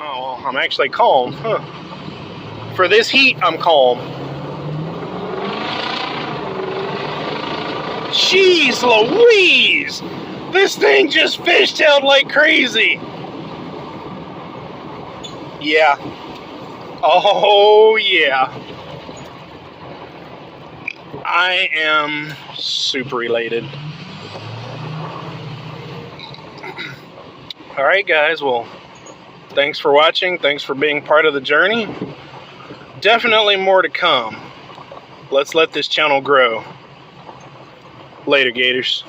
Oh, I'm actually calm. Huh. For this heat, I'm calm. Jeez Louise! This thing just fishtailed like crazy. Yeah. Oh, yeah. I am super elated. Alright guys, well, thanks for watching. Thanks for being part of the journey. Definitely more to come. Let's let this channel grow. Later, Gators.